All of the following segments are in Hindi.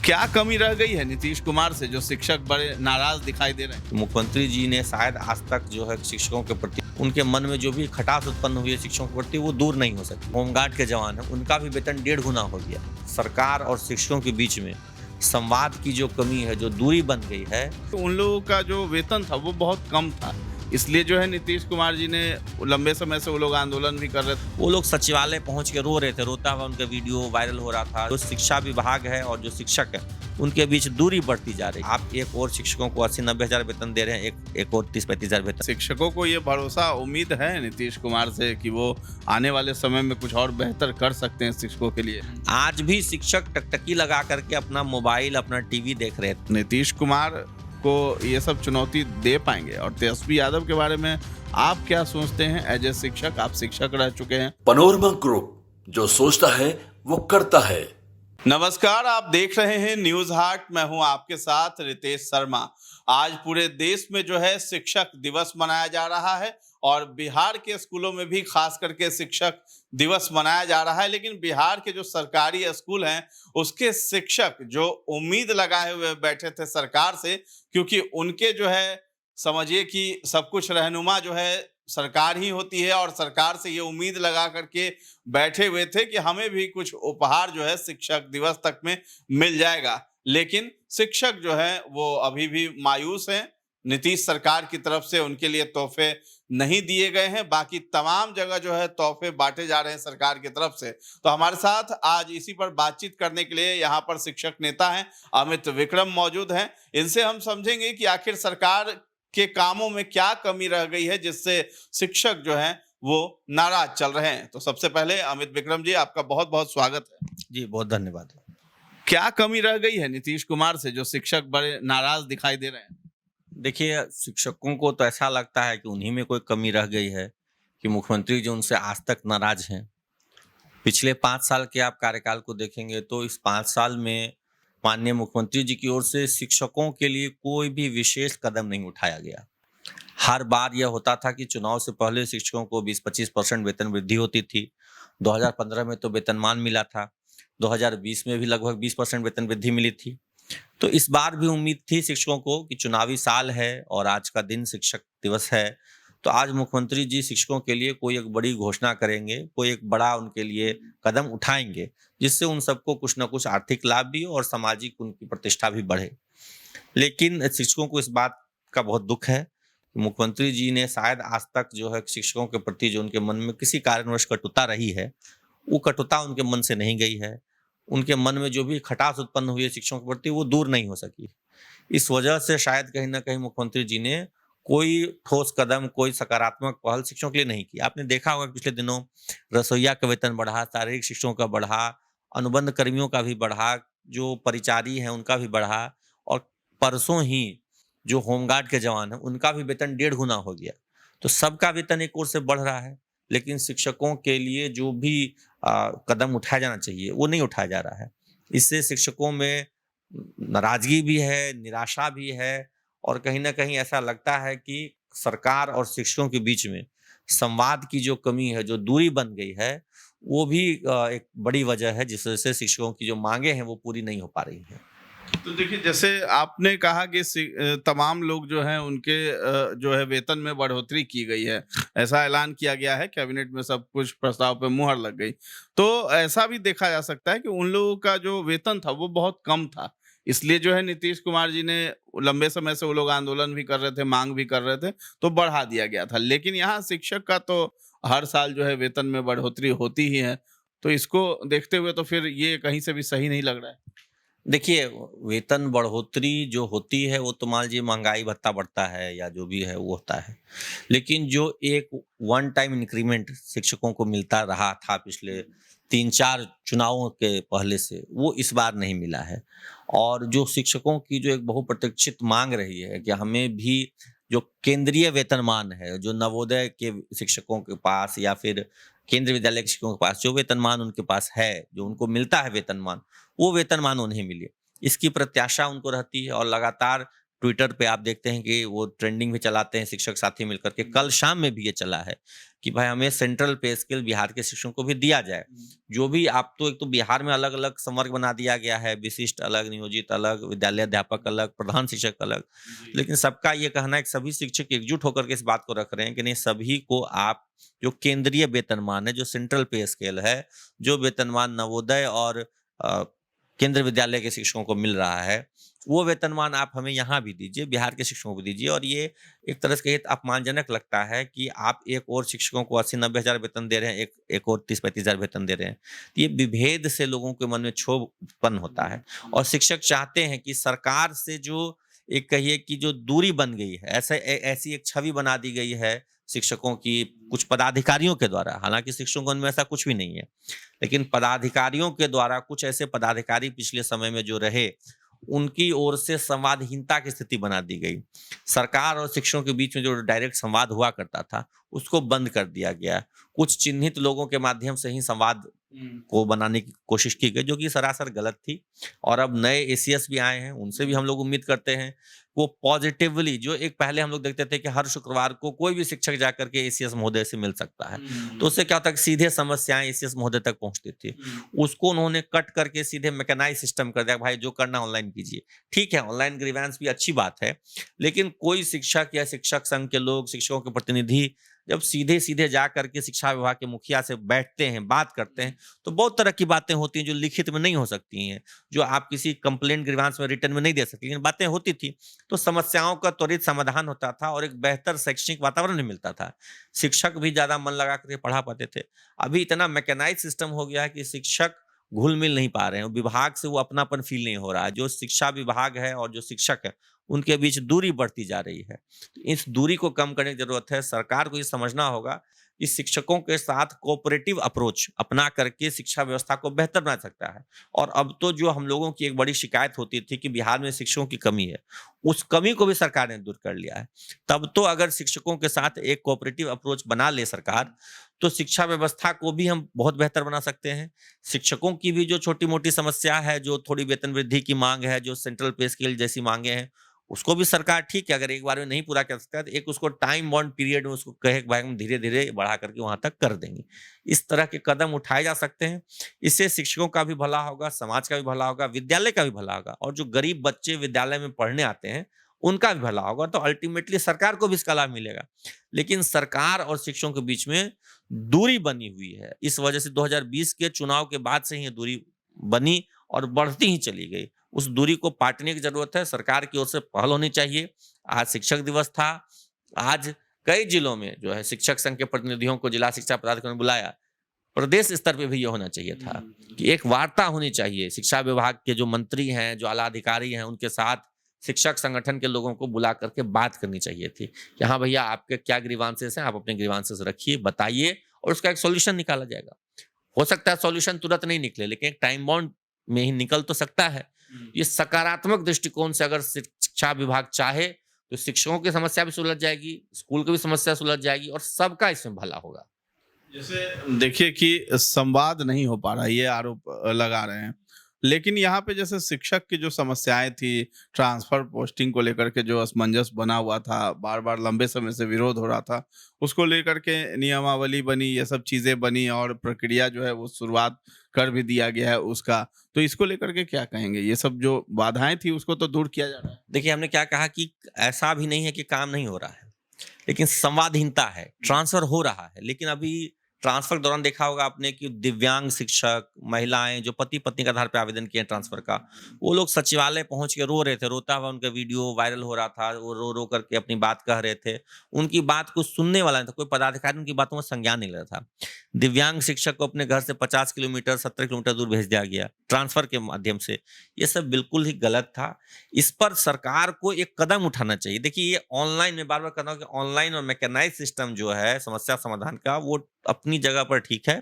क्या कमी रह गई है नीतीश कुमार से जो शिक्षक बड़े नाराज दिखाई दे रहे हैं? मुख्यमंत्री जी ने शायद आज तक जो है शिक्षकों के प्रति उनके मन में जो भी खटास उत्पन्न हुई है शिक्षकों के प्रति वो दूर नहीं हो सकी। होमगार्ड के जवान है, उनका भी वेतन 1.5 गुना हो गया। सरकार और शिक्षकों के बीच में संवाद की जो कमी है, जो दूरी बन गई है, तो उन लोगों का जो वेतन था वो बहुत कम था, इसलिए जो है नीतीश कुमार जी ने लंबे समय से वो लोग आंदोलन भी कर रहे थे। वो लोग सचिवालय पहुंच के रो रहे थे, रोता हुआ उनका वीडियो वायरल हो रहा था। जो शिक्षा विभाग है और जो शिक्षक है उनके बीच दूरी बढ़ती जा रही है। आप एक और शिक्षकों को 80-90 हजार वेतन दे रहे हैं, एक और 30-35 हजार वेतन। शिक्षकों को ये भरोसा उम्मीद है नीतीश कुमार से कि वो आने वाले समय में कुछ और बेहतर कर सकते हैं शिक्षकों के लिए। आज भी शिक्षक टकटकी लगा करके अपना मोबाइल, अपना टीवी देख रहे थे। नीतीश कुमार को ये सब चुनौती दे पाएंगे? और तेजस्वी यादव के बारे में आप क्या सोचते हैं? एज ए शिक्षक, आप शिक्षक रह चुके हैं। पनोरमा ग्रुप, जो सोचता है वो करता है। नमस्कार, आप देख रहे हैं न्यूज हाट। मैं हूं आपके साथ रितेश शर्मा। आज पूरे देश में जो है शिक्षक दिवस मनाया जा रहा है और बिहार के स्कूलों में भी खास करके शिक्षक दिवस मनाया जा रहा है। लेकिन बिहार के जो सरकारी स्कूल हैं उसके शिक्षक जो उम्मीद लगाए हुए बैठे थे सरकार से, क्योंकि उनके जो है समझिए कि सब कुछ रहनुमा जो है सरकार ही होती है, और सरकार से ये उम्मीद लगा करके बैठे हुए थे कि हमें भी कुछ उपहार जो है शिक्षक दिवस तक में मिल जाएगा। लेकिन शिक्षक जो है वो अभी भी मायूस हैं। नीतीश सरकार की तरफ से उनके लिए तोहफे नहीं दिए गए हैं, बाकी तमाम जगह जो है तोहफे बांटे जा रहे हैं सरकार की तरफ से। तो हमारे साथ आज इसी पर बातचीत करने के लिए यहाँ पर शिक्षक नेता हैं अमित विक्रम मौजूद हैं। इनसे हम समझेंगे कि आखिर सरकार के कामों में क्या कमी रह गई है जिससे शिक्षक जो हैं वो नाराज चल रहे हैं। तो सबसे पहले अमित विक्रम जी, आपका बहुत बहुत स्वागत है। जी, बहुत धन्यवाद। क्या कमी रह गई है नीतीश कुमार से जो शिक्षक बड़े नाराज दिखाई दे रहे हैं? देखिए, शिक्षकों को तो ऐसा लगता है कि उन्हीं में कोई कमी रह गई है कि मुख्यमंत्री जो उनसे आज तक नाराज हैं। पिछले 5 साल के आप कार्यकाल को देखेंगे तो इस 5 साल में माननीय मुख्यमंत्री जी की ओर से शिक्षकों के लिए कोई भी विशेष कदम नहीं उठाया गया। हर बार यह होता था कि चुनाव से पहले शिक्षकों को 20-25% वेतन वृद्धि होती थी। 2015 में तो वेतनमान मिला था, 2020 में भी लगभग 20% वेतन वृद्धि मिली थी। तो इस बार भी उम्मीद थी शिक्षकों को कि चुनावी साल है और आज का दिन शिक्षक दिवस है, तो आज मुख्यमंत्री जी शिक्षकों के लिए कोई एक बड़ी घोषणा करेंगे, कोई एक बड़ा उनके लिए कदम उठाएंगे जिससे उन सबको कुछ ना कुछ आर्थिक लाभ भी और सामाजिक उनकी प्रतिष्ठा भी बढ़े। लेकिन शिक्षकों को इस बात का बहुत दुख है कि मुख्यमंत्री जी ने शायद आज तक जो है शिक्षकों के प्रति जो उनके मन में किसी कारणवश कटुता रही है, वो कटुता उनके मन से नहीं गई है। उनके मन में जो भी खटास उत्पन्न हुई है शिक्षकों के प्रति वो दूर नहीं हो सकी। इस वजह से शायद कहीं ना कहीं मुख्यमंत्री जी ने कोई ठोस कदम, कोई सकारात्मक पहल शिक्षकों के लिए नहीं की। आपने देखा होगा पिछले दिनों रसोइया का वेतन बढ़ा, शारीरिक शिक्षकों का बढ़ा, अनुबंध कर्मियों का भी बढ़ा, जो परिचारी हैं उनका भी बढ़ा, और परसों ही जो होमगार्ड के जवान हैं उनका भी वेतन 1.5 गुना हो गया। तो सबका वेतन एक ओर से बढ़ रहा है, लेकिन शिक्षकों के लिए जो भी कदम उठाया जाना चाहिए वो नहीं उठाया जा रहा है। इससे शिक्षकों में नाराजगी भी है, निराशा भी है, और कहीं ना कहीं ऐसा लगता है कि सरकार और शिक्षकों के बीच में संवाद की जो कमी है, जो दूरी बन गई है, वो भी एक बड़ी वजह है जिस वजह से शिक्षकों की जो मांगे हैं वो पूरी नहीं हो पा रही है। तो देखिए, जैसे आपने कहा कि तमाम लोग जो हैं उनके जो है वेतन में बढ़ोतरी की गई है, ऐसा ऐलान किया गया है, कैबिनेट में सब कुछ प्रस्ताव पे मुहर लग गई। तो ऐसा भी देखा जा सकता है कि उन लोगों का जो वेतन था वो बहुत कम था, इसलिए जो है नीतीश कुमार जी ने लंबे समय से वो लोग आंदोलन भी कर रहे थे, मांग भी कर रहे थे, तो बढ़ा दिया गया था। लेकिन यहाँ शिक्षक का तो हर साल जो है वेतन में बढ़ोतरी होती ही है, तो इसको देखते हुए तो फिर ये कहीं से भी सही नहीं लग रहा है। देखिए, वेतन बढ़ोतरी जो होती है वो तो मान लीजिए महंगाई भत्ता बढ़ता है या जो भी है वो होता है, लेकिन जो एक वन टाइम इंक्रीमेंट शिक्षकों को मिलता रहा था पिछले 3-4 चुनावों के पहले से, वो इस बार नहीं मिला है। और जो शिक्षकों की जो एक बहुप्रतीक्षित मांग रही है कि हमें भी जो केंद्रीय वेतनमान है, जो नवोदय के शिक्षकों के पास या फिर केंद्रीय विद्यालय के शिक्षकों के पास जो वेतनमान उनके पास है, जो उनको मिलता है वेतनमान, वो वेतनमान उन्हें मिले, इसकी प्रत्याशा उनको रहती है। और लगातार ट्विटर पे आप देखते हैं कि वो ट्रेंडिंग में चलाते हैं शिक्षक साथी मिलकर के। कल शाम में भी ये चला है कि भाई हमें सेंट्रल पे स्केल बिहार के शिक्षकों को भी दिया जाए। जो भी आप तो एक तो बिहार में अलग अलग संवर्ग बना दिया गया है, विशिष्ट अलग, नियोजित अलग, विद्यालय अध्यापक अलग, प्रधान शिक्षक अलग। लेकिन सबका ये कहना है कि सभी शिक्षक एकजुट होकर के इस बात को रख रहे हैं कि नहीं, सभी को आप जो केंद्रीय वेतनमान है, जो सेंट्रल पे स्केल है, जो वेतनमान नवोदय और केंद्रीय विद्यालय के शिक्षकों को मिल रहा है, वो वेतनमान आप हमें यहाँ भी दीजिए, बिहार के शिक्षकों को दीजिए। और ये एक तरह से अपमानजनक लगता है कि आप एक और शिक्षकों को 80-90 हज़ार वेतन दे रहे हैं, एक और 30-35 हज़ार वेतन दे रहे हैं। तो ये विभेद से लोगों के मन में क्षोभ उत्पन्न होता है और शिक्षक चाहते हैं कि सरकार से जो एक कहिए कि जो दूरी बन गई है, ऐसी एक छवि बना दी गई है शिक्षकों की कुछ पदाधिकारियों के द्वारा। हालांकि शिक्षकों में ऐसा कुछ भी नहीं है, लेकिन पदाधिकारियों के द्वारा, कुछ ऐसे पदाधिकारी पिछले समय में जो रहे, उनकी ओर से संवादहीनता की स्थिति बना दी गई। सरकार और शिक्षकों के बीच में जो डायरेक्ट संवाद हुआ करता था, उसको बंद कर दिया गया। कुछ चिन्हित लोगों के माध्यम से ही संवाद को बनाने की कोशिश की गई, जो कि सरासर गलत थी। और अब नए एसीएस भी आए हैं, उनसे भी हम लोग उम्मीद करते हैं वो पॉजिटिवली, जो एक पहले हम लोग देखते थे कि हर शुक्रवार को कोई भी शिक्षक जाकर के एसीएस महोदय से मिल सकता है, तो उससे क्या होता है कि सीधे समस्याएं एसीएस महोदय तक पहुंचती थी। उसको उन्होंने कट करके सीधे मैकेनाइज सिस्टम कर दिया, भाई जो करना ऑनलाइन कीजिए। ठीक है, ऑनलाइन ग्रीवेंस भी अच्छी बात है, लेकिन कोई शिक्षक या शिक्षक संघ के लोग, शिक्षकों के प्रतिनिधि जब सीधे सीधे जा करके शिक्षा विभाग के मुखिया से बैठते हैं, बात करते हैं, तो बहुत तरह की बातें होती हैं जो लिखित में नहीं हो सकती हैं, जो आप किसी कंप्लेंट ग्रीवांस में रिटर्न में नहीं दे सकते, लेकिन बातें होती थी। तो समस्याओं का त्वरित समाधान होता था और एक बेहतर शैक्षणिक वातावरण भी मिलता था। शिक्षक भी ज्यादा मन लगा करके पढ़ा पाते थे। अभी इतना मैकेनाइज सिस्टम हो गया है कि शिक्षक घुल मिल नहीं पा रहे हैं, विभाग से वो अपनापन फील नहीं हो रहा है। जो शिक्षा विभाग है और जो शिक्षक है, उनके बीच दूरी बढ़ती जा रही है। तो इस दूरी को कम करने की जरूरत है। सरकार को ये समझना होगा कि शिक्षकों के साथ कोऑपरेटिव अप्रोच अपना करके शिक्षा व्यवस्था को बेहतर बना सकता है। और अब तो जो हम लोगों की एक बड़ी शिकायत होती थी कि बिहार में शिक्षकों की कमी है, उस कमी को भी सरकार ने दूर कर लिया है। तब तो अगर शिक्षकों के साथ एक कोऑपरेटिव अप्रोच बना ले सरकार, तो शिक्षा व्यवस्था को भी हम बहुत बेहतर बना सकते हैं। शिक्षकों की भी जो छोटी मोटी समस्या है, जो थोड़ी वेतन वृद्धि की मांग है, जो सेंट्रल पे स्केल जैसी मांगे हैं, उसको भी सरकार ठीक है, अगर एक बार में नहीं पूरा कर सकता है तो एक उसको टाइम बाउंड पीरियड में उसको कहे कि भाई हम धीरे धीरे बढ़ा करके वहां तक कर देंगे। इस तरह के कदम उठाए जा सकते हैं। इससे शिक्षकों का भी भला होगा, समाज का भी भला होगा, विद्यालय का भी भला होगा, और जो गरीब बच्चे विद्यालय में पढ़ने आते हैं उनका भी भला होगा। तो अल्टीमेटली सरकार को भी इसका लाभ मिलेगा। लेकिन सरकार और शिक्षकों के बीच में दूरी बनी हुई है। इस वजह से 2020 के चुनाव के बाद से ही दूरी बनी और बढ़ती ही चली गई। उस दूरी को पाटने की जरूरत है। सरकार की ओर से पहल होनी चाहिए। आज शिक्षक दिवस था, आज कई जिलों में जो है शिक्षक संघ के प्रतिनिधियों को जिला शिक्षा पदाधिकारी ने बुलाया। प्रदेश स्तर पे भी ये होना चाहिए था कि एक वार्ता होनी चाहिए। शिक्षा विभाग के जो मंत्री हैं, जो आला अधिकारी हैं, उनके साथ शिक्षक संगठन के लोगों को बुला करके बात करनी चाहिए थी कि हाँ भैया, आपके क्या ग्रीवांसेस हैं, आप अपने ग्रीवांसेस रखिए, बताइए, और उसका एक सॉल्यूशन निकाला जाएगा। हो सकता है सॉल्यूशन तुरंत नहीं निकले, लेकिन एक टाइम बाउंड में ही निकल तो सकता है। ये सकारात्मक दृष्टिकोण से अगर शिक्षा विभाग चाहे तो शिक्षकों की समस्या भी सुलझ जाएगी, स्कूल की भी समस्या सुलझ जाएगी और सबका इसमें भला होगा। जैसे देखिए कि संवाद नहीं हो पा रहा, ये आरोप लगा रहे हैं। लेकिन यहाँ पे जैसे शिक्षक की जो समस्याएं थी, ट्रांसफर पोस्टिंग को लेकर के जो असमंजस बना हुआ था, बार बार लंबे समय से विरोध हो रहा था, उसको लेकर के नियमावली बनी, ये सब चीजें बनी और प्रक्रिया जो है वो शुरुआत कर भी दिया गया है उसका। तो इसको लेकर के क्या कहेंगे? ये सब जो बाधाएं थी उसको तो दूर किया जा रहा है। देखिए, हमने क्या कहा कि ऐसा भी नहीं है कि काम नहीं हो रहा है, लेकिन संवादहीनता है। ट्रांसफर हो रहा है, लेकिन अभी ट्रांसफर के दौरान देखा होगा आपने कि दिव्यांग शिक्षक, महिलाएं जो पति पत्नी के आधार पर आवेदन किए ट्रांसफर का, वो लोग सचिवालय पहुंच के रो रहे थे, रोता हुआ उनका वीडियो वायरल हो रहा था। वो रो रो करके अपनी बात कह रहे थे। उनकी बात को सुनने वाला नहीं था, कोई पदाधिकारी उनकी बातों में संज्ञान नहीं ले रहा था। दिव्यांग शिक्षक को अपने घर से 50 किलोमीटर 70 किलोमीटर दूर भेज दिया गया ट्रांसफर के माध्यम से। ये सब बिल्कुल ही गलत था। इस पर सरकार को एक कदम उठाना चाहिए। देखिए, ये ऑनलाइन में बार बार कहना कि ऑनलाइन और मैकेनाइज सिस्टम जो है समस्या समाधान का, वो अपनी जगह पर ठीक है,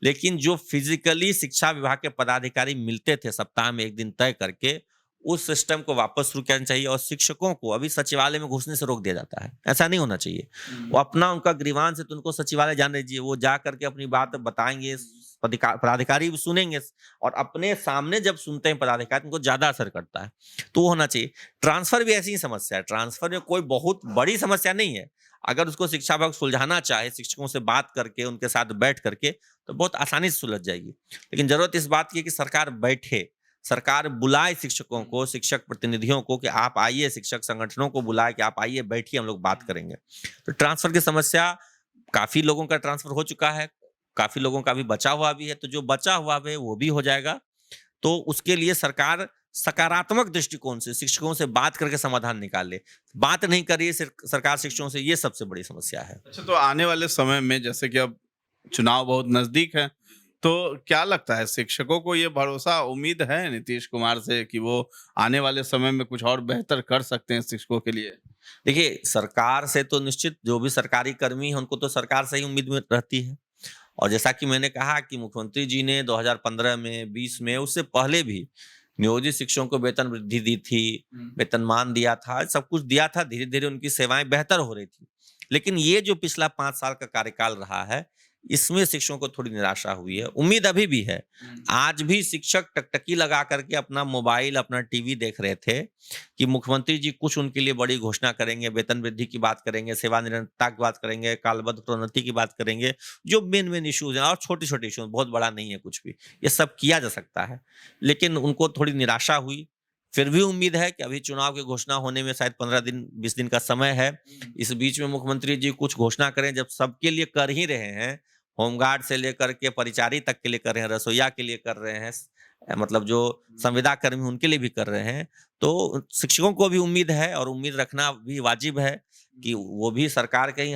लेकिन जो फिजिकली शिक्षा विभाग के पदाधिकारी मिलते थे सप्ताह में एक दिन तय करके, उस सिस्टम को वापस शुरू करना चाहिए। और शिक्षकों को अभी सचिवालय में घुसने से रोक दिया जाता है, ऐसा नहीं होना चाहिए। वो अपना उनका ग्रीवांस है तो उनको सचिवालय जाने दीजिए, वो जा करके अपनी बात बताएंगे, पदाधिकारी भी सुनेंगे, और अपने सामने जब सुनते हैं पदाधिकारी उनको ज्यादा असर करता है, तो वो होना चाहिए। ट्रांसफर भी ऐसी ही समस्या है, ट्रांसफर में कोई बहुत बड़ी समस्या नहीं है। अगर उसको शिक्षा विभाग सुलझाना चाहे, शिक्षकों से बात करके, उनके साथ बैठ करके, तो बहुत आसानी से सुलझ जाएगी। लेकिन जरूरत इस बात की है कि सरकार बैठे, सरकार बुलाए शिक्षकों को, शिक्षक प्रतिनिधियों को, कि आप आइए, शिक्षक संगठनों को बुलाए कि आप आइए, बैठिए, हम लोग बात करेंगे। तो ट्रांसफर की समस्या, काफी लोगों का ट्रांसफर हो चुका है, काफी लोगों का भी बचा हुआ भी है, तो जो बचा हुआ है वो भी हो जाएगा। तो उसके लिए सरकार सकारात्मक दृष्टिकोण से शिक्षकों से बात करके समाधान निकाले। बात नहीं कर रही है सरकार शिक्षकों से, ये सबसे बड़ी समस्या है। अच्छा, तो आने वाले समय में जैसे कि अब चुनाव बहुत नजदीक है, तो क्या लगता है शिक्षकों को ये भरोसा, उम्मीद है नीतीश कुमार से कि वो आने वाले समय में कुछ और बेहतर कर सकते हैं शिक्षकों के लिए? देखिए, सरकार से तो निश्चित, जो भी सरकारी कर्मी है उनको तो सरकार से ही उम्मीद में रहती है। और जैसा कि मैंने कहा कि मुख्यमंत्री जी ने 2015 में, 20 में, उससे पहले भी नियोजित शिक्षकों को वेतन वृद्धि दी थी, वेतनमान दिया था, सब कुछ दिया था। धीरे धीरे उनकी सेवाएं बेहतर हो रही थी। लेकिन ये जो पिछला 5 साल का कार्यकाल रहा है, इसमें शिक्षकों को थोड़ी निराशा हुई है। उम्मीद अभी भी है। आज भी शिक्षक टकटकी लगा करके अपना मोबाइल, अपना टीवी देख रहे थे कि मुख्यमंत्री जी कुछ उनके लिए बड़ी घोषणा करेंगे, वेतन वृद्धि की बात करेंगे, सेवा निरंतरता की बात करेंगे, कालबद्ध प्रोन्नति की बात करेंगे, जो मेन इश्यूज हैं, और छोटे छोटे इश्यूज, बहुत बड़ा नहीं है कुछ भी, ये सब किया जा सकता है। लेकिन उनको थोड़ी निराशा हुई। फिर भी उम्मीद है कि अभी चुनाव की घोषणा होने में शायद 15 दिन, 20 दिन का समय है। इस बीच में मुख्यमंत्री जी कुछ घोषणा करें, जब सबके लिए कर ही रहे हैं, होमगार्ड से लेकर के परिचारी तक के लिए कर रहे हैं, रसोईया के लिए कर रहे हैं, मतलब जो संविदा कर्मी उनके लिए भी कर रहे हैं, तो शिक्षकों को भी उम्मीद है, और उम्मीद रखना भी वाजिब है कि वो भी सरकार के ही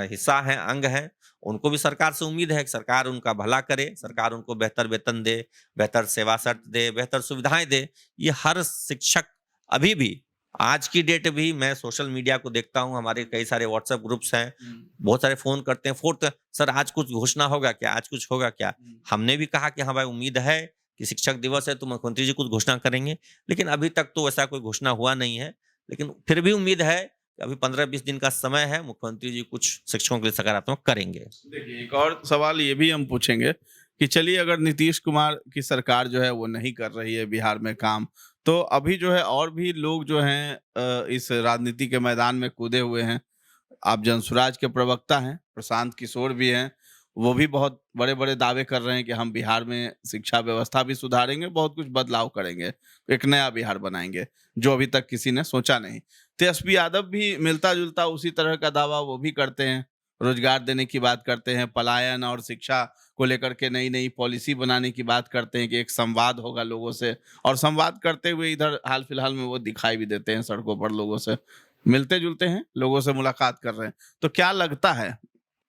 हिस्सा हैं, अंग हैं। उनको भी सरकार से उम्मीद है कि सरकार उनका भला करे, सरकार उनको बेहतर वेतन दे, बेहतर सेवा शर्त दे, बेहतर सुविधाएं दे। ये हर शिक्षक, अभी भी आज की डेट भी मैं सोशल मीडिया को देखता हूँ, हमारे कई सारे व्हाट्सएप ग्रुप्स हैं, बहुत सारे फोन करते हैं, सर आज कुछ घोषणा होगा क्या, आज कुछ होगा क्या? हमने भी कहा कि हाँ भाई, उम्मीद है कि शिक्षक दिवस है तो मुख्यमंत्री जी कुछ घोषणा करेंगे, लेकिन अभी तक तो वैसा कोई घोषणा हुआ नहीं है। लेकिन फिर भी उम्मीद है कि अभी 15-20 दिन का समय है, मुख्यमंत्री जी कुछ शिक्षकों के लिए सकारात्मक करेंगे। देखिए, एक और सवाल ये भी हम पूछेंगे कि चलिए, अगर नीतीश कुमार की सरकार जो है वो नहीं कर रही है बिहार में काम, तो अभी जो है और भी लोग जो हैं इस राजनीति के मैदान में कूदे हुए हैं। आप जनसुराज के प्रवक्ता हैं, प्रशांत किशोर भी हैं, वो भी बहुत बड़े बड़े दावे कर रहे हैं कि हम बिहार में शिक्षा व्यवस्था भी सुधारेंगे, बहुत कुछ बदलाव करेंगे, एक नया बिहार बनाएंगे, जो अभी तक किसी ने सोचा नहीं। तेजस्वी यादव भी मिलता जुलता उसी तरह का दावा वो भी करते हैं, रोजगार देने की बात करते हैं, पलायन और शिक्षा को लेकर के नई नई पॉलिसी बनाने की बात करते हैं कि एक संवाद होगा लोगों से, और संवाद करते हुए इधर हाल फिलहाल में वो दिखाई भी देते हैं, सड़कों पर लोगों से मिलते जुलते हैं, लोगों से मुलाकात कर रहे हैं। तो क्या लगता है,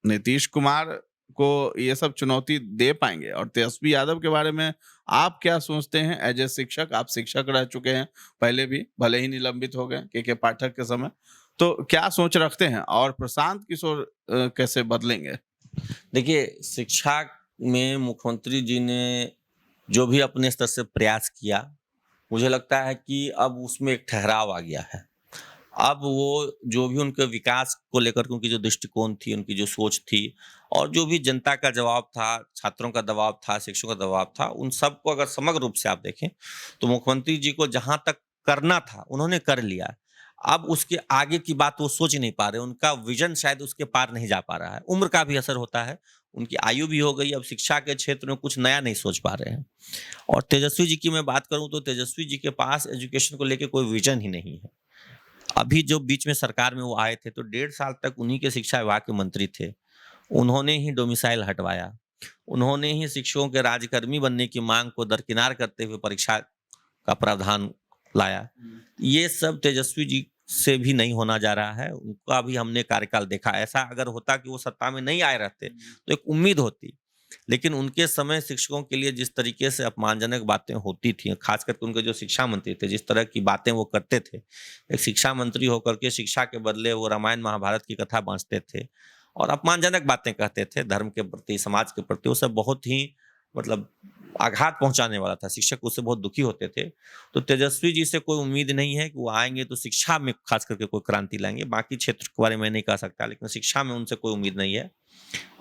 नीतीश कुमार को ये सब चुनौती दे पाएंगे? और तेजस्वी यादव के बारे में आप क्या सोचते हैं एज ए शिक्षक? आप शिक्षक रह चुके हैं पहले भी, भले ही निलंबित हो गए के पाठक के समय, तो क्या सोच रखते हैं? और प्रशांत किशोर कैसे बदलेंगे? देखिए, शिक्षा में मुख्यमंत्री जी ने जो भी अपने स्तर से प्रयास किया, मुझे लगता है कि अब उसमें एक ठहराव आ गया है। अब वो जो भी उनके विकास को लेकर के उनकी जो दृष्टिकोण थी, उनकी जो सोच थी, और जो भी जनता का जवाब था, छात्रों का दबाव था, शिक्षकों का दबाव था, उन सबको अगर समग्र रूप से आप देखें तो मुख्यमंत्री जी को जहां तक करना था उन्होंने कर लिया। अब उसके आगे की बात वो सोच नहीं पा रहे, उनका विजन शायद उसके पार नहीं जा पा रहा है। उम्र का भी असर होता है, उनकी आयु भी हो गई, अब शिक्षा के क्षेत्र में कुछ नया नहीं सोच पा रहे हैं। और तेजस्वी जी की मैं बात करूं तो तेजस्वी जी के पास एजुकेशन को लेकर कोई विजन ही नहीं है। अभी जो बीच में सरकार में वो आए थे तो 1.5 साल तक उन्हीं के शिक्षा विभाग के मंत्री थे। उन्होंने ही डोमिसाइल हटवाया, उन्होंने ही शिक्षकों के राज्यकर्मी बनने की मांग को दरकिनार करते हुए परीक्षा का प्रावधान लाया। ये सब तेजस्वी जी से भी नहीं होना जा रहा है। उनका भी हमने कार्यकाल देखा। ऐसा अगर होता कि वो सत्ता में नहीं आए रहते तो एक उम्मीद होती, लेकिन उनके समय शिक्षकों के लिए जिस तरीके से अपमानजनक बातें होती थी, खास करके उनके जो शिक्षा मंत्री थे, जिस तरह की बातें वो करते थे, एक शिक्षा मंत्री होकर के शिक्षा के बदले वो रामायण महाभारत की कथा बांचते थे और अपमानजनक बातें कहते थे धर्म के प्रति, समाज के प्रति। वो सब बहुत ही मतलब आघात पहुंचाने वाला था, शिक्षक उससे बहुत दुखी होते थे। तो तेजस्वी जी से कोई उम्मीद नहीं है कि वो आएंगे तो शिक्षा में खास करके कोई क्रांति लाएंगे। बाकी क्षेत्र के बारे में नहीं कह सकता, लेकिन शिक्षा में उनसे कोई उम्मीद नहीं है।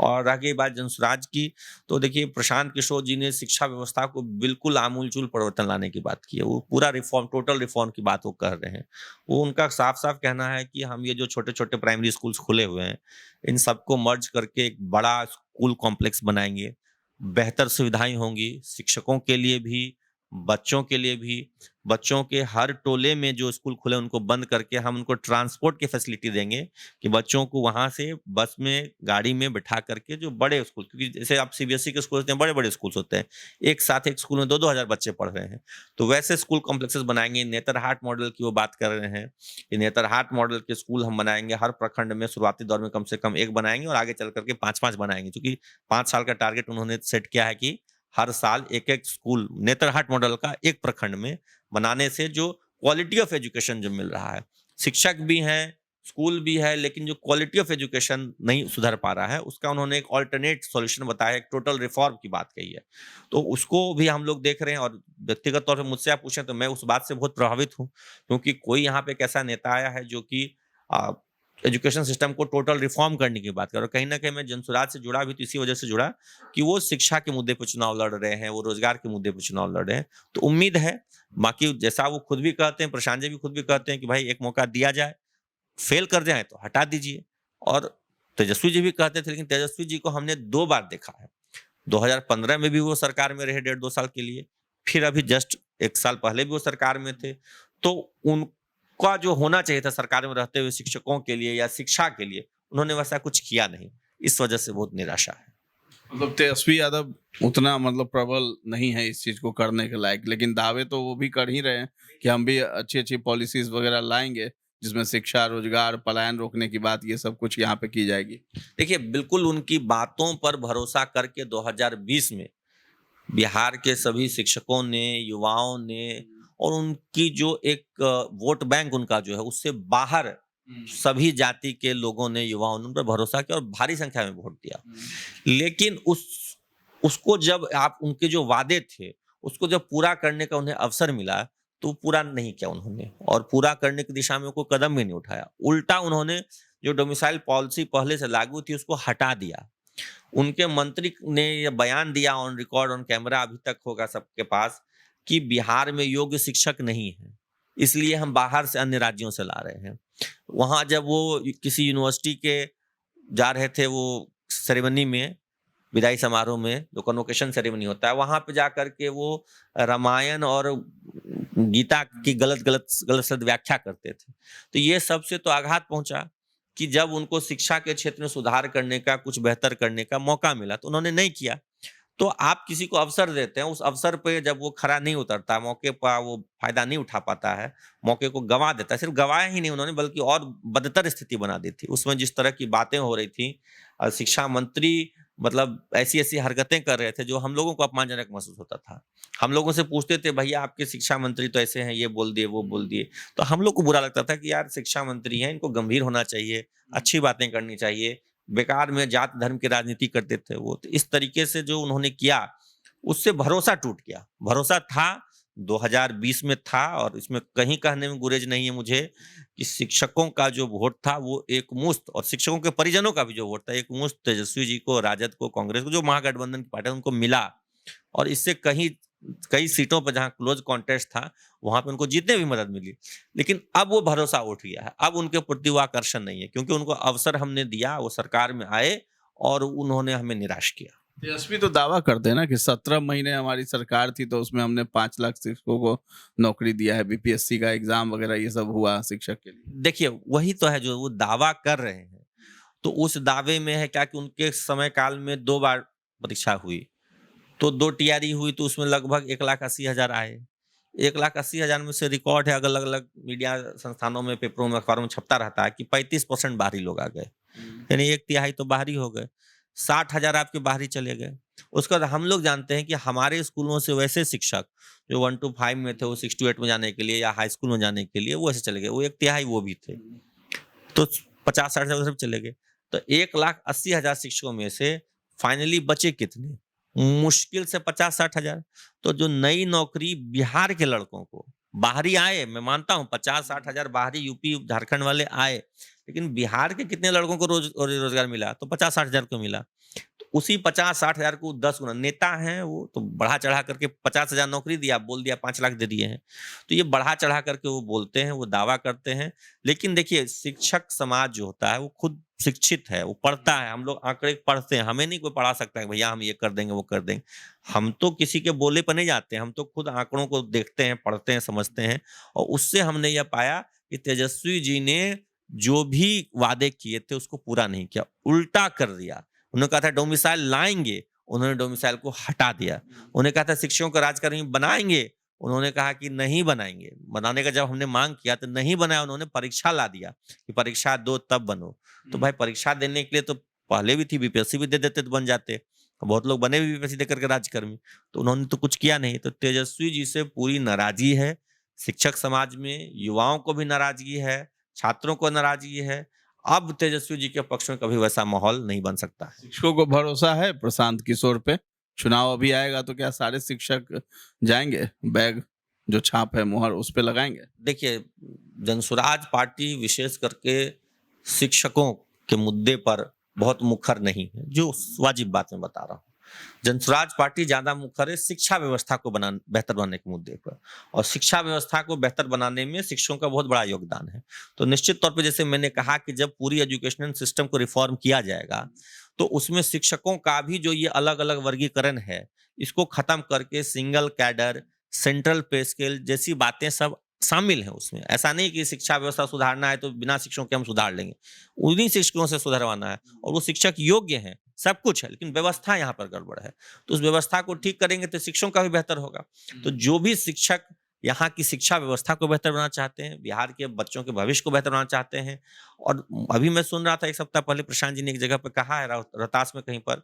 और रही बात जनसुराज की, तो देखिए प्रशांत किशोर जी ने शिक्षा व्यवस्था को बिल्कुल आमूलचूल परिवर्तन लाने की बात की है। वो पूरा रिफॉर्म, टोटल रिफॉर्म की बात वो कर रहे हैं। वो उनका साफ साफ कहना है कि हम ये जो छोटे छोटे प्राइमरी स्कूल्स खुले हुए हैं, इन सबको मर्ज करके एक बड़ा स्कूल कॉम्प्लेक्स बनाएंगे। बेहतर सुविधाएं होंगी शिक्षकों के लिए भी, बच्चों के लिए भी। बच्चों के हर टोले में जो स्कूल खुले उनको बंद करके हम उनको ट्रांसपोर्ट की फैसिलिटी देंगे कि बच्चों को वहां से बस में, गाड़ी में बिठा करके जो बड़े स्कूल, क्योंकि जैसे आप सीबीएसई के स्कूल होते हैं, बड़े बड़े स्कूल होते हैं, एक साथ एक स्कूल में 2-2 हजार बच्चे पढ़ रहे हैं, तो वैसे स्कूल कॉम्प्लेक्सेस बनाएंगे। नेतरहाट मॉडल की वो बात कर रहे हैं कि नेतरहाट मॉडल के स्कूल हम बनाएंगे हर प्रखंड में। शुरुआती दौर में कम से कम एक बनाएंगे और आगे चल करके 5-5 बनाएंगे, क्योंकि 5 साल का टारगेट उन्होंने सेट किया है कि हर साल एक एक स्कूल नेतरहाट मॉडल का एक प्रखंड में बनाने से जो क्वालिटी ऑफ एजुकेशन जो मिल रहा है, शिक्षक भी हैं, स्कूल भी है, लेकिन जो क्वालिटी ऑफ एजुकेशन नहीं सुधर पा रहा है, उसका उन्होंने एक ऑल्टरनेट सॉल्यूशन बताया, एक टोटल रिफॉर्म की बात कही है। तो उसको भी हम लोग देख रहे हैं। और व्यक्तिगत तौर पे मुझसे आप पूछें तो मैं उस बात से बहुत प्रभावित हूँ, क्योंकि कोई यहाँ पे एक ऐसा नेता आया है जो कि एजुकेशन सिस्टम को टोटल रिफॉर्म करने की बात कर। और कहीं ना कहीं मैं जनसुराज से जुड़ा भी तो इसी वजह से जुड़ा कि वो शिक्षा के मुद्दे पर चुनाव लड़ रहे हैं, वो रोजगार के मुद्दे पर चुनाव लड़ रहे हैं। तो उम्मीद है, बाकी जैसा वो खुद भी कहते हैं, प्रशांत जी भी खुद भी कहते हैं कि भाई एक मौका दिया जाए, फेल कर जाए तो हटा दीजिए। और तेजस्वी जी भी कहते थे, लेकिन तेजस्वी जी को हमने 2 बार देखा है। 2015 में भी वो सरकार में रहे 1.5-2 साल के लिए, फिर अभी जस्ट 1 साल पहले भी वो सरकार में थे। तो उनका जो होना चाहिए था सरकार में रहते हुए शिक्षकों के लिए या शिक्षा के लिए, उन्होंने वैसा कुछ किया नहीं। इस वजह से बहुत निराशा है। मतलब तेजस्वी यादव उतना मतलब प्रबल नहीं है इस चीज को करने के लायक, लेकिन दावे तो वो भी कर ही रहे हैं कि हम भी अच्छी अच्छी पॉलिसीज वगैरह लाएंगे जिसमें शिक्षा, रोजगार, पलायन रोकने की बात, ये सब कुछ यहाँ पे की जाएगी। देखिए, बिल्कुल उनकी बातों पर भरोसा करके 2020 में बिहार के सभी शिक्षकों ने, युवाओं ने, और उनकी जो एक वोट बैंक उनका जो है उससे बाहर सभी जाति के लोगों ने, युवाओं ने उन पर भरोसा किया और भारी संख्या में वोट दिया। लेकिन उसको जब आप, उनके जो वादे थे उसको जब पूरा करने का उन्हें अवसर मिला तो पूरा नहीं किया उन्होंने, और पूरा करने की दिशा में कोई कदम भी नहीं उठाया। उल्टा उन्होंने जो डोमिसाइल पॉलिसी पहले से लागू थी उसको हटा दिया। उनके मंत्री ने यह बयान दिया ऑन रिकॉर्ड, ऑन कैमरा, अभी तक होगा सबके पास, कि बिहार में योग्य शिक्षक नहीं है, इसलिए हम बाहर से, अन्य राज्यों से ला रहे हैं। वहां जब वो किसी यूनिवर्सिटी के जा रहे थे, वो सेरेमनी में, विदाई समारोह में जो कन्वोकेशन सेरेमनी होता है, वहां पे जाकर के वो रामायण और गीता की गलत सलत व्याख्या करते थे। तो ये सबसे तो आघात पहुंचा कि जब उनको शिक्षा के क्षेत्र में सुधार करने का, कुछ बेहतर करने का मौका मिला तो उन्होंने नहीं किया। तो आप किसी को अवसर देते हैं, उस अवसर पे जब वो खरा नहीं उतरता, मौके पर वो फायदा नहीं उठा पाता है, मौके को गंवा देता है। सिर्फ गंवाया ही नहीं उन्होंने, बल्कि और बदतर स्थिति बना दी थी। उसमें जिस तरह की बातें हो रही थी, शिक्षा मंत्री मतलब ऐसी हरकतें कर रहे थे जो हम लोगों को अपमानजनक महसूस होता था। हम लोगों से पूछते थे, भैया आपके शिक्षा मंत्री तो ऐसे हैं, ये बोल दिए, वो बोल दिए। तो हम लोग को बुरा लगता था कि यार शिक्षा मंत्री हैं, इनको गंभीर होना चाहिए, अच्छी बातें करनी चाहिए। बेकार में जात धर्म की राजनीति करते थे वो। तो इस तरीके से जो उन्होंने किया, उससे भरोसा टूट गया। भरोसा था 2020 में था, और इसमें कहीं कहने में गुरेज नहीं है मुझे कि शिक्षकों का जो वोट था वो एक मुश्त, और शिक्षकों के परिजनों का भी जो वोट था एक मुश्त तेजस्वी जी को, राजद को, कांग्रेस को, जो महागठबंधन की पार्टी उनको मिला। और इससे कई सीटों पर जहां क्लोज कॉन्टेस्ट था वहां पे उनको जीतने भी मदद मिली। लेकिन अब वो भरोसा उठ गया है, अब उनके प्रति वो आकर्षण नहीं है, क्योंकि उनको अवसर हमने दिया, वो सरकार में आए और उन्होंने हमें निराश किया। तेजस्वी तो दावा करते हैं ना कि 17 महीने हमारी सरकार थी तो उसमें हमने 5 लाख शिक्षकों को नौकरी दिया है, बीपीएससी का एग्जाम वगैरह ये सब हुआ शिक्षक के लिए। देखिए, वही तो है जो वो दावा कर रहे हैं। तो उस दावे में है क्या कि उनके समय काल में 2 बार परीक्षा हुई, तो 2 टीआरई हुई, तो उसमें लगभग 1,80,000 आए। 1,80,000 में से रिकॉर्ड है, अलग अलग मीडिया संस्थानों में, पेपरों में, अखबारों में छपता रहता है कि 35% बाहरी लोग आ गए, यानी 1/3 तो बाहरी हो गए। 60,000 आपके बाहरी चले गए। उसके बाद हम लोग जानते हैं कि हमारे स्कूलों से वैसे शिक्षक जो 1 to 5 में थे, वो 6 to 8 में जाने के लिए या हाई स्कूल में जाने के लिए वो ऐसे चले गए, वो 1/3 वो भी थे, तो 50-60,000 चले गए। तो 1,80,000 शिक्षकों में से फाइनली बचे कितने? मुश्किल से 50-60 हजार। तो जो नई नौकरी बिहार के लड़कों को, बाहरी आए, मैं मानता हूँ 50-60 हजार बाहरी यूपी झारखंड वाले आए, लेकिन बिहार के कितने लड़कों को रोजगार मिला? तो 50-60 हजार को मिला। तो उसी 50-60 हजार को 10 गुना, नेता हैं वो तो बढ़ा चढ़ा करके 50 हजार नौकरी दिया, बोल दिया 5 लाख दे दिए हैं। तो ये बढ़ा चढ़ा करके वो बोलते हैं, वो दावा करते हैं। लेकिन देखिए, शिक्षक समाज जो होता है वो खुद शिक्षित है, वो पढ़ता है। हम लोग आंकड़े पढ़ते हैं, हमें नहीं कोई पढ़ा सकता है भैया हम ये कर देंगे वो कर देंगे। हम तो किसी के बोले पर नहीं जाते, हम तो खुद आंकड़ों को देखते हैं, पढ़ते हैं, समझते हैं। और उससे हमने यह पाया कि तेजस्वी जी ने जो भी वादे किए थे उसको पूरा नहीं किया, उल्टा कर दिया। उन्होंने कहा था डोमिसाइल लाएंगे, उन्होंने डोमिसाइल को हटा दिया। उन्होंने कहा था शिक्षकों को राजकर्मी बनाएंगे, उन्होंने कहा कि नहीं बनाएंगे। बनाने का जब हमने मांग किया तो नहीं बनाया, उन्होंने परीक्षा ला दिया कि परीक्षा दो तब बनो। तो भाई परीक्षा देने के लिए तो पहले भी थी, बीपीएससी भी दे देते तो बन जाते। बहुत लोग बने भी बीपीएससी देकर के राजकर्मी, तो उन्होंने तो कुछ किया नहीं। तो तेजस्वी जी से पूरी नाराजगी है, शिक्षक समाज में युवाओं को भी नाराजगी है, छात्रों को नाराजगी है। अब तेजस्वी जी के पक्ष में कभी वैसा माहौल नहीं बन सकता है। शिक्षकों को भरोसा है प्रशांत किशोर पे? चुनाव अभी आएगा तो क्या सारे शिक्षक जाएंगे, बैग जो छाप है मुहर उस पे लगाएंगे? देखिए, जनसुराज पार्टी विशेष करके शिक्षकों के मुद्दे पर बहुत मुखर नहीं है, जो वाजिब बात मैं बता रहा हूँ। जनसुराज पार्टी ज्यादा मुखर है शिक्षा व्यवस्था को बेहतर बनाने के मुद्दे पर, और शिक्षा व्यवस्था को बेहतर बनाने में शिक्षकों का बहुत बड़ा योगदान है। तो निश्चित तौर पे जैसे मैंने कहा कि जब पूरी एजुकेशनल सिस्टम को रिफॉर्म किया जाएगा तो उसमें शिक्षकों का भी जो ये अलग अलग वर्गीकरण है इसको खत्म करके सिंगल कैडर, सेंट्रल पे स्केल जैसी बातें सब शामिल है उसमें। ऐसा नहीं कि शिक्षा व्यवस्था सुधारना है तो बिना शिक्षकों के हम सुधार लेंगे, उन्हीं शिक्षकों से सुधरवाना है। और वो शिक्षक योग्य हैं, सब कुछ है, लेकिन व्यवस्था यहाँ पर गड़बड़ है। तो उस व्यवस्था को ठीक करेंगे तो शिक्षकों का भी बेहतर होगा। तो जो भी शिक्षक यहाँ की शिक्षा व्यवस्था को बेहतर बनाना चाहते हैं, बिहार के बच्चों के भविष्य को बेहतर बनाना चाहते हैं। और अभी मैं सुन रहा था 1 सप्ताह पहले प्रशांत जी ने एक जगह पर कहा है, रोहतास में कहीं पर,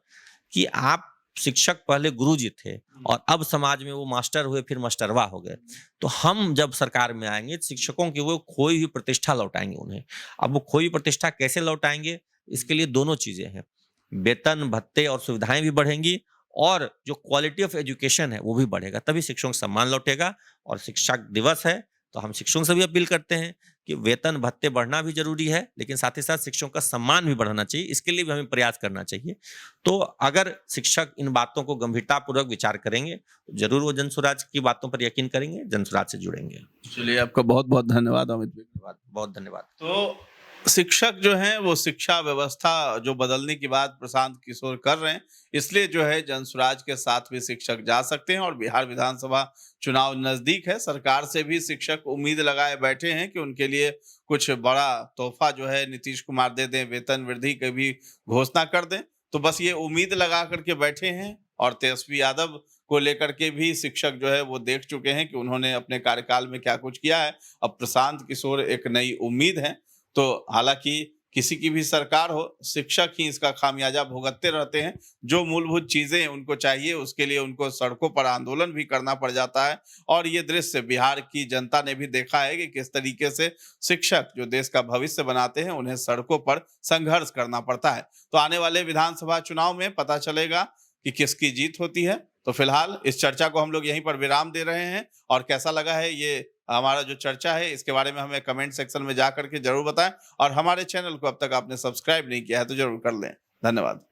कि आप शिक्षक पहले गुरु जी थे और अब समाज में वो मास्टर हुए, फिर मास्टरवा हो गए। तो हम जब सरकार में आएंगे शिक्षकों की वो खोई हुई प्रतिष्ठा लौटाएंगे उन्हें। अब वो खोई प्रतिष्ठा कैसे लौटाएंगे? इसके लिए दोनों चीजें हैं, वेतन भत्ते और सुविधाएं भी बढ़ेंगी और जो क्वालिटी ऑफ एजुकेशन है वो भी बढ़ेगा, तभी शिक्षकों का सम्मान लौटेगा। और शिक्षक दिवस है तो हम शिक्षकों से भी अपील करते हैं कि वेतन भत्ते बढ़ना भी जरूरी है, लेकिन साथ ही साथ शिक्षकों का सम्मान भी बढ़ना चाहिए। इसके लिए भी हमें प्रयास करना चाहिए। तो अगर शिक्षक इन बातों को गंभीरतापूर्वक विचार करेंगे तो जरूर वो जनसुराज की बातों पर यकीन करेंगे, जनसुराज से जुड़ेंगे। चलिए, आपका बहुत बहुत धन्यवाद अमित भाई। बहुत धन्यवाद। तो शिक्षक जो हैं वो शिक्षा व्यवस्था जो बदलने की बात प्रशांत किशोर कर रहे हैं, इसलिए जो है जनसुराज के साथ भी शिक्षक जा सकते हैं। और बिहार विधानसभा चुनाव नजदीक है, सरकार से भी शिक्षक उम्मीद लगाए बैठे हैं कि उनके लिए कुछ बड़ा तोहफा जो है नीतीश कुमार दे दें, वेतन वृद्धि की भी घोषणा कर दें। तो बस ये उम्मीद लगा करके बैठे हैं। और तेजस्वी यादव को लेकर के भी शिक्षक जो है वो देख चुके हैं कि उन्होंने अपने कार्यकाल में क्या कुछ किया है। अब प्रशांत किशोर एक नई उम्मीद है। तो हालांकि किसी की भी सरकार हो, शिक्षक ही इसका खामियाजा भुगतते रहते हैं। जो मूलभूत चीजें उनको चाहिए उसके लिए उनको सड़कों पर आंदोलन भी करना पड़ जाता है। और ये दृश्य बिहार की जनता ने भी देखा है कि किस तरीके से शिक्षक जो देश का भविष्य बनाते हैं उन्हें सड़कों पर संघर्ष करना पड़ता है। तो आने वाले विधानसभा चुनाव में पता चलेगा कि किसकी जीत होती है। तो फिलहाल इस चर्चा को हम लोग यहीं पर विराम दे रहे हैं। और कैसा लगा है ये हमारा जो चर्चा है इसके बारे में हमें कमेंट सेक्शन में जा करके जरूर बताएं। और हमारे चैनल को अब तक आपने सब्सक्राइब नहीं किया है तो जरूर कर लें। धन्यवाद।